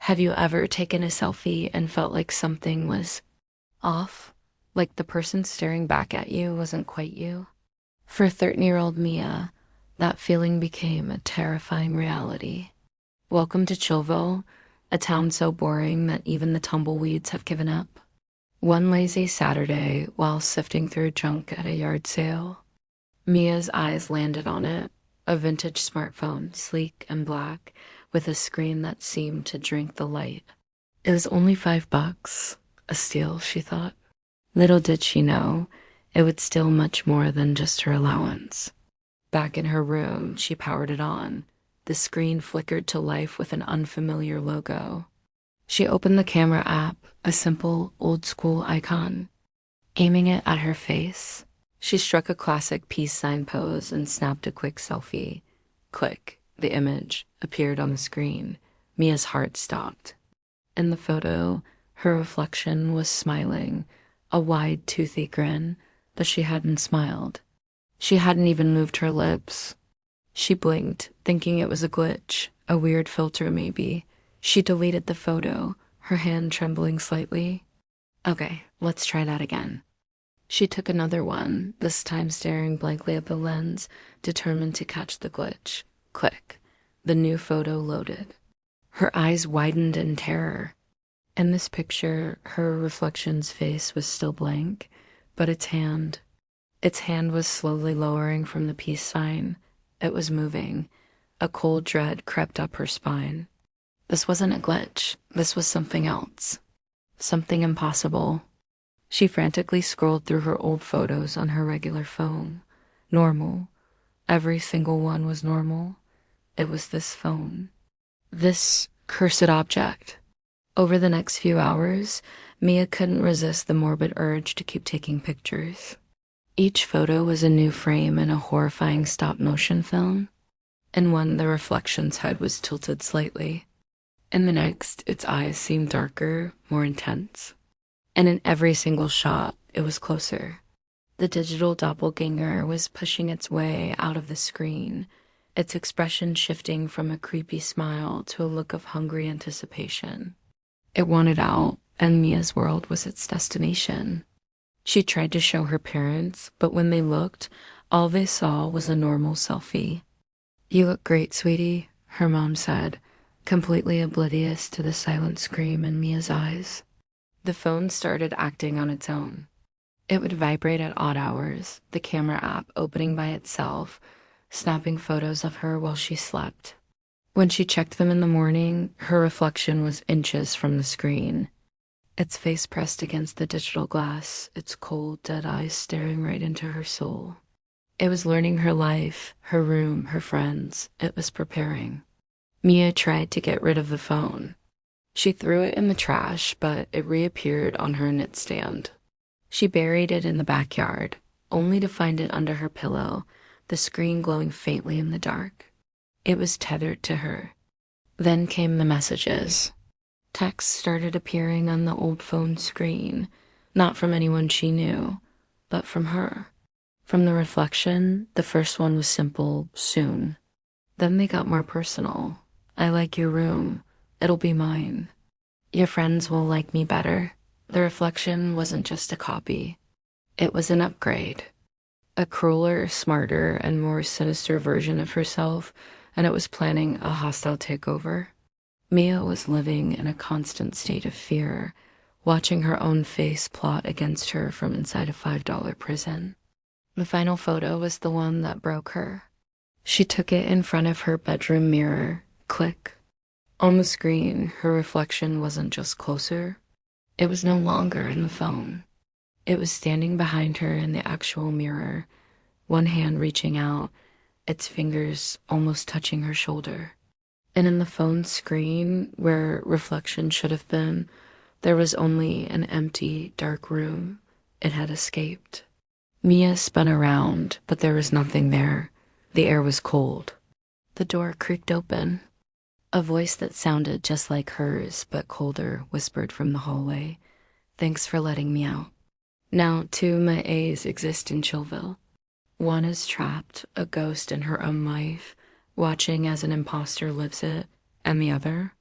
Have you ever taken a selfie and felt like something was off? Like the person staring back at you wasn't quite you? For 13-year-old Mia, that feeling became a terrifying reality. Welcome to Chillville, a town so boring that even the tumbleweeds have given up. One lazy Saturday, while sifting through junk at a yard sale, Mia's eyes landed on it, a vintage smartphone, sleek and black, with a screen that seemed to drink the light. It was only $5, a steal, she thought. Little did she know, it would steal much more than just her allowance. Back in her room, she powered it on. The screen flickered to life with an unfamiliar logo. She opened the camera app, a simple, old-school icon. Aiming it at her face, she struck a classic peace sign pose and snapped a quick selfie. Click, the image appeared on the screen. Mia's heart stopped. In the photo, her reflection was smiling, a wide, toothy grin, but she hadn't smiled. She hadn't even moved her lips. She blinked, thinking it was a glitch, a weird filter maybe. She deleted the photo, her hand trembling slightly. Okay, let's try that again. She took another one, this time staring blankly at the lens, determined to catch the glitch. Click. The new photo loaded. Her eyes widened in terror. In this picture, her reflection's face was still blank, but its hand was slowly lowering from the peace sign. It was moving. A cold dread crept up her spine. This wasn't a glitch. This was something else. Something impossible. She frantically scrolled through her old photos on her regular phone. Normal. Every single one was normal. It was this phone. This cursed object. Over the next few hours, Mia couldn't resist the morbid urge to keep taking pictures. Each photo was a new frame in a horrifying stop-motion film. In one, the reflection's head was tilted slightly. In the next, its eyes seemed darker, more intense. And in every single shot, it was closer. The digital doppelganger was pushing its way out of the screen, its expression shifting from a creepy smile to a look of hungry anticipation. It wanted out, and Mia's world was its destination. She tried to show her parents, but when they looked, all they saw was a normal selfie. "You look great, sweetie," her mom said, completely oblivious to the silent scream in Mia's eyes. The phone started acting on its own. It would vibrate at odd hours, the camera app opening by itself, snapping photos of her while she slept. When she checked them in the morning, her reflection was inches from the screen. Its face pressed against the digital glass, its cold, dead eyes staring right into her soul. It was learning her life, her room, her friends. It was preparing. Mia tried to get rid of the phone. She threw it in the trash, but it reappeared on her nightstand. She buried it in the backyard, only to find it under her pillow, the screen glowing faintly in the dark. It was tethered to her. Then came the messages. Texts started appearing on the old phone screen, not from anyone she knew, but from her. From the reflection, the first one was simple, soon. Then they got more personal. "I like your room. It'll be mine. Your friends will like me better." The reflection wasn't just a copy. It was an upgrade. A crueler, smarter, and more sinister version of herself, and it was planning a hostile takeover. Mia was living in a constant state of fear, watching her own face plot against her from inside a $5 prison. The final photo was the one that broke her. She took it in front of her bedroom mirror. Click. On the screen, her reflection wasn't just closer. It was no longer in the phone. It was standing behind her in the actual mirror, one hand reaching out, its fingers almost touching her shoulder. And in the phone screen, where reflection should have been, there was only an empty, dark room. It had escaped. Mia spun around, but there was nothing there. The air was cold. The door creaked open. A voice that sounded just like hers, but colder, whispered from the hallway, "Thanks for letting me out." Now, two my A's exist in Chillville. One is trapped, a ghost in her own life, watching as an imposter lives it, and the other,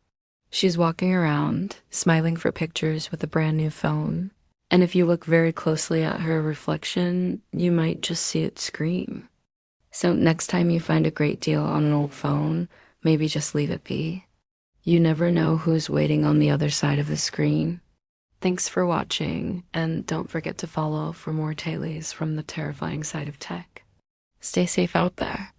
She's walking around, smiling for pictures with a brand new phone. And if you look very closely at her reflection, you might just see it scream. So next time you find a great deal on an old phone, maybe just leave it be. You never know who's waiting on the other side of the screen. Thanks for watching, and don't forget to follow for more tailies from the terrifying side of tech. Stay safe out there.